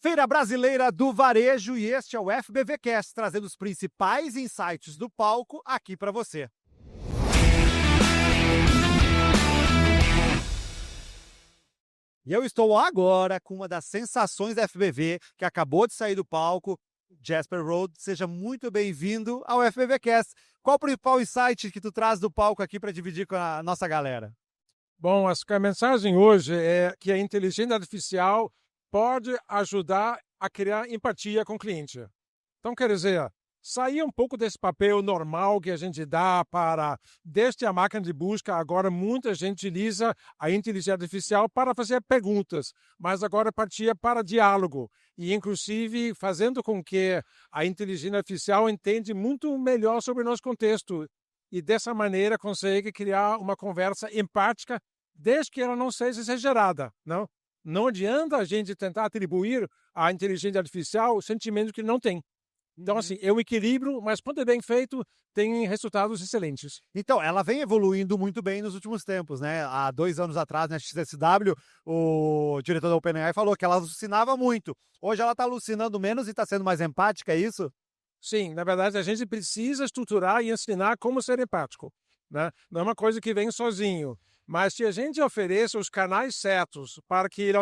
Feira Brasileira do Varejo e este é o FBVcast, trazendo os principais insights do palco aqui para você. E eu estou agora com uma das sensações da FBV, que acabou de sair do palco, Jasper Road. Seja muito bem-vindo ao FBVcast. Qual o principal insight que tu traz do palco aqui para dividir com a nossa galera? Bom, a mensagem hoje é que a inteligência artificial pode ajudar a criar empatia com o cliente. Então, quer dizer, sair um pouco desse papel normal que a gente dá para, desde a máquina de busca, agora muita gente utiliza a inteligência artificial para fazer perguntas, mas agora partia para diálogo e, inclusive, fazendo com que a inteligência artificial entenda muito melhor sobre o nosso contexto e, dessa maneira, consegue criar uma conversa empática, desde que ela não seja exagerada, não? Não adianta a gente tentar atribuir à inteligência artificial o sentimento que não tem. Então, assim, é um equilíbrio, mas quando é bem feito, tem resultados excelentes. Então, ela vem evoluindo muito bem nos últimos tempos, né? Há 2 anos atrás, na XSW, o diretor da OpenAI falou que ela alucinava muito. Hoje ela está alucinando menos e está sendo mais empática, é isso? Sim, na verdade, a gente precisa estruturar e ensinar como ser empático, né? Não é uma coisa que vem sozinho. Mas se a gente oferece os canais certos para que,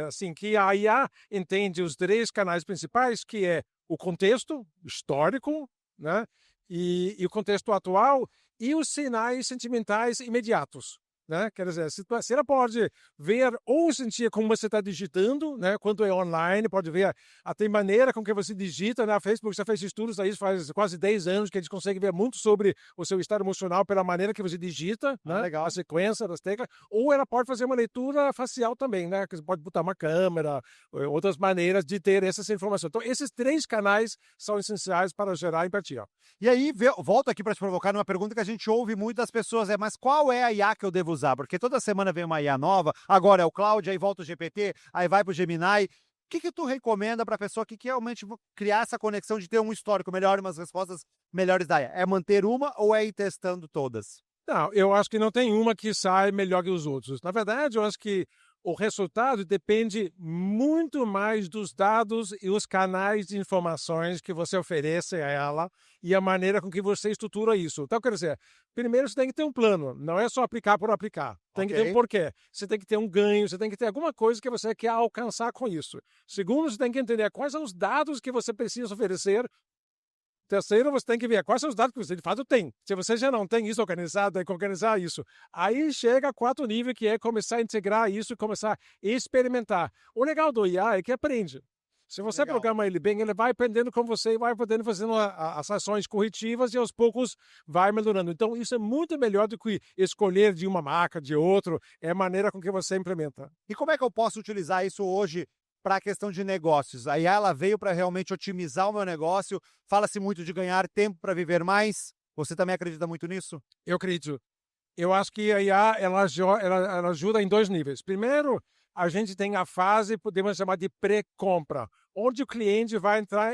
assim, que a IA entende os 3 canais principais, que é o contexto histórico, né, e o contexto atual e os sinais sentimentais imediatos. Né? Quer dizer, se ela pode ver ou sentir como você está digitando, né? Quando é online, pode ver até maneira com que você digita. Na Facebook já fez estudos aí faz quase 10 anos que eles conseguem ver muito sobre o seu estado emocional pela maneira que você digita, né? Legal. A sequência das teclas. Ou ela pode fazer uma leitura facial também, né? Que você pode botar uma câmera, outras maneiras de ter essas informações. Então, esses 3 canais são essenciais para gerar empatia. E aí, volto aqui para te provocar numa pergunta que a gente ouve muito das pessoas, mas qual é a IA que eu devo usar? Porque toda semana vem uma IA nova, agora é o Claude, aí volta o GPT, aí vai para o Gemini. O que tu recomenda para a pessoa que realmente criar essa conexão de ter um histórico melhor e umas respostas melhores da IA? É manter uma ou é ir testando todas? Não, eu acho que não tem uma que sai melhor que os outros. Na verdade, eu acho que o resultado depende muito mais dos dados e os canais de informações que você oferece a ela e a maneira com que você estrutura isso. Então, quer dizer, primeiro você tem que ter um plano, não é só aplicar por aplicar. Tem que ter um porquê. Você tem que ter um ganho, você tem que ter alguma coisa que você quer alcançar com isso. Segundo, você tem que entender quais são os dados que você precisa oferecer. Terceiro, você tem que ver quais são os dados que você de fato tem. Se você já não tem isso organizado, tem que organizar isso. Aí chega a 4 nível, que é começar a integrar isso e começar a experimentar. O legal do IA é que aprende. Se você programa ele bem, ele vai aprendendo com você e vai podendo fazendo as ações corretivas e aos poucos vai melhorando. Então, isso é muito melhor do que escolher de uma marca, de outro. É a maneira com que você implementa. E como é que eu posso utilizar isso hoje para a questão de negócios? A IA ela veio para realmente otimizar o meu negócio. Fala-se muito de ganhar tempo para viver mais. Você também acredita muito nisso? Eu acredito. Eu acho que a IA ela ajuda em 2 níveis. Primeiro, a gente tem a fase, podemos chamar de pré-compra, onde o cliente vai entrar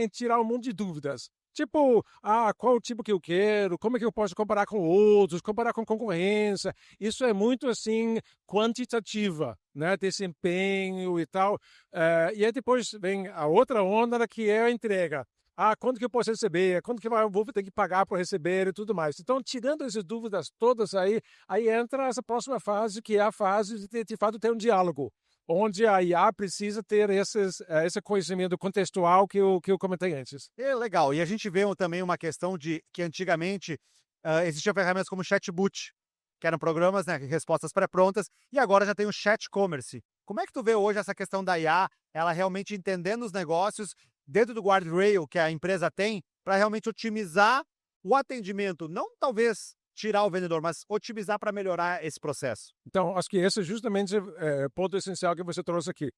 em tirar um monte de dúvidas. Tipo, qual o tipo que eu quero, como é que eu posso comparar com outros, comparar com concorrência. Isso é muito, assim, quantitativa, né? Desempenho e tal. E aí depois vem a outra onda, que é a entrega. Quando que eu posso receber? Quando que eu vou ter que pagar para receber e tudo mais. Então, tirando essas dúvidas todas aí entra essa próxima fase, que é a fase de fato, ter um diálogo, onde a IA precisa ter esse conhecimento contextual que eu comentei antes. É legal. E a gente vê também uma questão de que antigamente existiam ferramentas como Chatbot, que eram programas, né, respostas pré-prontas, e agora já tem o Chat Commerce. Como é que tu vê hoje essa questão da IA, ela realmente entendendo os negócios dentro do guardrail que a empresa tem, para realmente otimizar o atendimento? Não talvez tirar o vendedor, mas otimizar para melhorar esse processo. Então, acho que esse é justamente o ponto essencial que você trouxe aqui.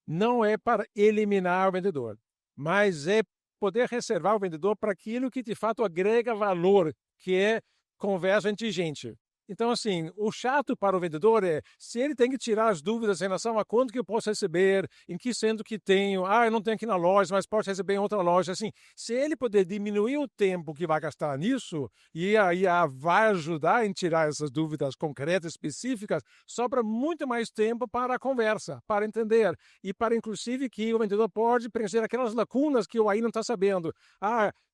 Não é para eliminar o vendedor, mas é poder reservar o vendedor para aquilo que de fato agrega valor, que é conversa entre gente. Então, assim, o chato para o vendedor é se ele tem que tirar as dúvidas em relação a quanto que eu posso receber, em que sendo que tenho, eu não tenho aqui na loja, mas posso receber em outra loja, assim, se ele puder diminuir o tempo que vai gastar nisso, e aí vai ajudar em tirar essas dúvidas concretas, específicas, sobra muito mais tempo para a conversa, para entender, e para, inclusive, que o vendedor pode preencher aquelas lacunas que eu aí não está sabendo.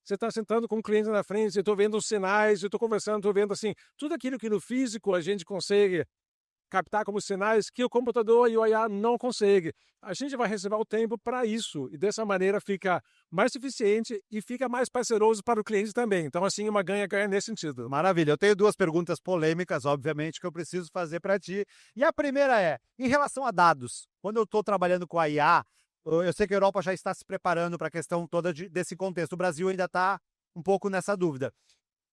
Você está sentando com um cliente na frente, eu estou vendo os sinais, eu estou conversando, estou vendo assim, tudo aquilo que no físico a gente consegue captar como sinais que o computador e o IA não consegue. A gente vai reservar o tempo para isso e dessa maneira fica mais eficiente e fica mais parceroso para o cliente também. Então, assim, uma ganha-ganha nesse sentido. Maravilha. Eu tenho 2 perguntas polêmicas, obviamente, que eu preciso fazer para ti. E a primeira é, em relação a dados, quando eu estou trabalhando com a IA, eu sei que a Europa já está se preparando para a questão toda desse contexto. O Brasil ainda está um pouco nessa dúvida.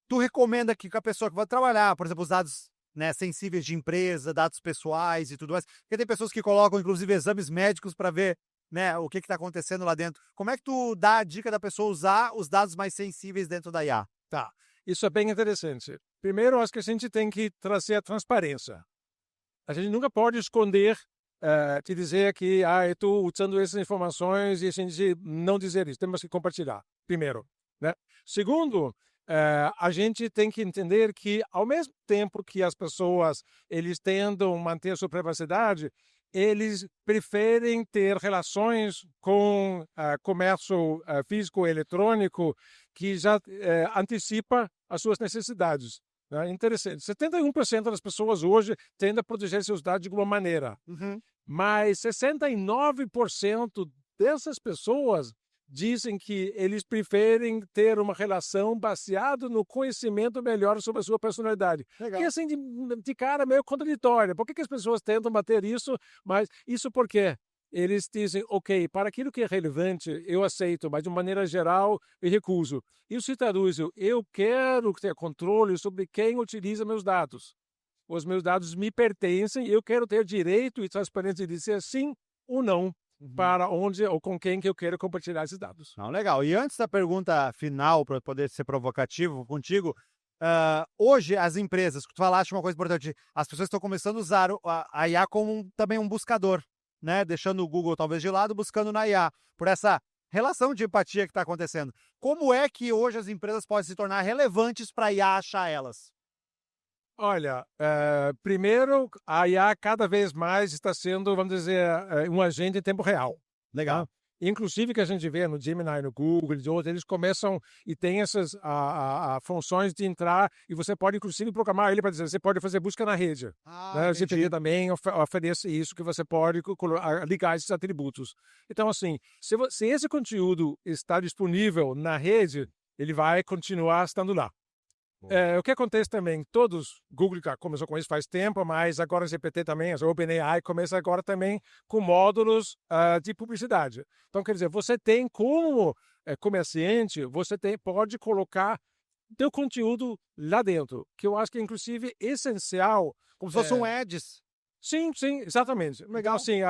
Tu recomenda que a pessoa que vai trabalhar, por exemplo, os dados, né, sensíveis de empresa, dados pessoais e tudo mais, porque tem pessoas que colocam, inclusive, exames médicos para ver, né, o que está acontecendo lá dentro. Como é que tu dá a dica da pessoa usar os dados mais sensíveis dentro da IA? Tá, isso é bem interessante. Primeiro, acho que a gente tem que trazer a transparência. A gente nunca pode esconder, te dizer que eu estou usando essas informações e a gente não dizer isso. Temos que compartilhar, primeiro. Né? Segundo, a gente tem que entender que, ao mesmo tempo que as pessoas eles tentam manter a sua privacidade, eles preferem ter relações com comércio físico e eletrônico que já antecipa as suas necessidades. Né? Interessante. 71% das pessoas hoje tendem a proteger seus dados de alguma maneira. Uhum. Mas 69% dessas pessoas dizem que eles preferem ter uma relação baseada no conhecimento melhor sobre a sua personalidade. Legal. Que assim, de cara, meio contraditório. Por que as pessoas tentam bater isso? Mas isso por quê? Eles dizem, ok, para aquilo que é relevante, eu aceito, mas de maneira geral, eu recuso. Isso se traduz, eu quero ter controle sobre quem utiliza meus dados. Os meus dados me pertencem, eu quero ter direito e transparência de dizer sim ou não para onde ou com quem que eu quero compartilhar esses dados. Não, legal. E antes da pergunta final, para poder ser provocativo contigo, hoje as empresas, tu falaste uma coisa importante, as pessoas estão começando a usar a IA como também um buscador, né? Deixando o Google talvez de lado, buscando na IA, por essa relação de empatia que está acontecendo. Como é que hoje as empresas podem se tornar relevantes para a IA achar elas? Olha, primeiro, a IA cada vez mais está sendo, vamos dizer, um agente em tempo real. Legal. Tá? Inclusive que a gente vê no Gemini, no Google, de outros, eles começam e tem essas funções de entrar e você pode, inclusive, programar ele para dizer, você pode fazer busca na rede. Né? O GPT também oferece isso, que você pode ligar esses atributos. Então, assim, se esse conteúdo está disponível na rede, ele vai continuar estando lá. O que acontece também, Google começou com isso faz tempo, mas agora o GPT também, a OpenAI começa agora também com módulos de publicidade. Então, quer dizer, você tem como comerciante, pode colocar teu conteúdo lá dentro, que eu acho que é inclusive essencial. Como se fosse um Ads. Sim, exatamente. Legal, sim.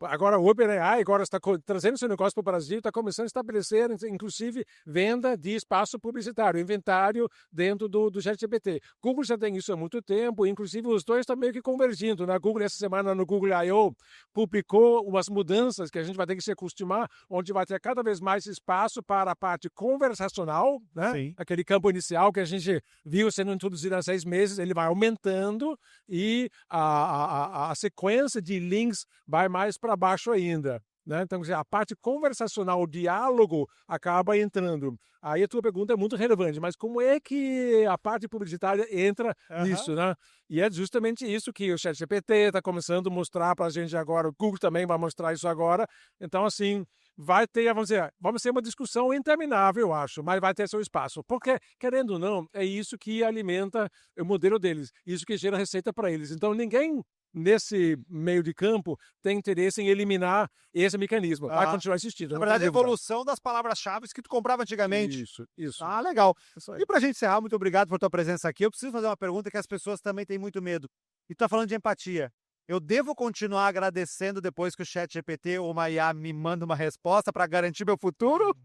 Agora o OpenAI agora está trazendo esse negócio para o Brasil, está começando a estabelecer, inclusive, venda de espaço publicitário, inventário dentro do ChatGPT. Google já tem isso há muito tempo, inclusive os dois estão meio que convergindo. Na Google, essa semana, no Google I.O., publicou umas mudanças que a gente vai ter que se acostumar, onde vai ter cada vez mais espaço para a parte conversacional, né? Sim. Aquele campo inicial que a gente viu sendo introduzido há 6 meses, ele vai aumentando e a sequência de links vai mais para baixo ainda. Né? Então, a parte conversacional, o diálogo, acaba entrando. Aí a tua pergunta é muito relevante, mas como é que a parte publicitária entra nisso? Né? E é justamente isso que o ChatGPT está começando a mostrar para a gente agora, o Google também vai mostrar isso agora. Então, assim, vai ter, vamos ter uma discussão interminável, eu acho, mas vai ter seu espaço. Porque, querendo ou não, é isso que alimenta o modelo deles, isso que gera receita para eles. Então, ninguém nesse meio de campo tem interesse em eliminar esse mecanismo. Vai continuar existindo. Na verdade, a evolução das palavras-chave que tu comprava antigamente. Isso. Legal. Isso E pra gente encerrar, muito obrigado por tua presença aqui. Eu preciso fazer uma pergunta que as pessoas também têm muito medo. E tu tá falando de empatia. Eu devo continuar agradecendo depois que o ChatGPT ou uma IA me manda uma resposta para garantir meu futuro?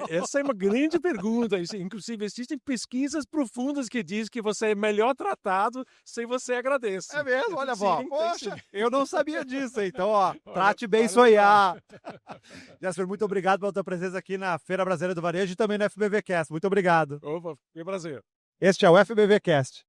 Essa é uma grande pergunta. Inclusive, existem pesquisas profundas que dizem que você é melhor tratado se você agradece. É mesmo? Olha, Sim, vó. tem Poxa, sim. eu não sabia disso. Então, ó, Olha, trate bem olha sua só. IA. Jasper, muito obrigado pela tua presença aqui na Feira Brasileira do Varejo e também no FBVcast. Muito obrigado. Opa, que prazer. Este é o FBVcast.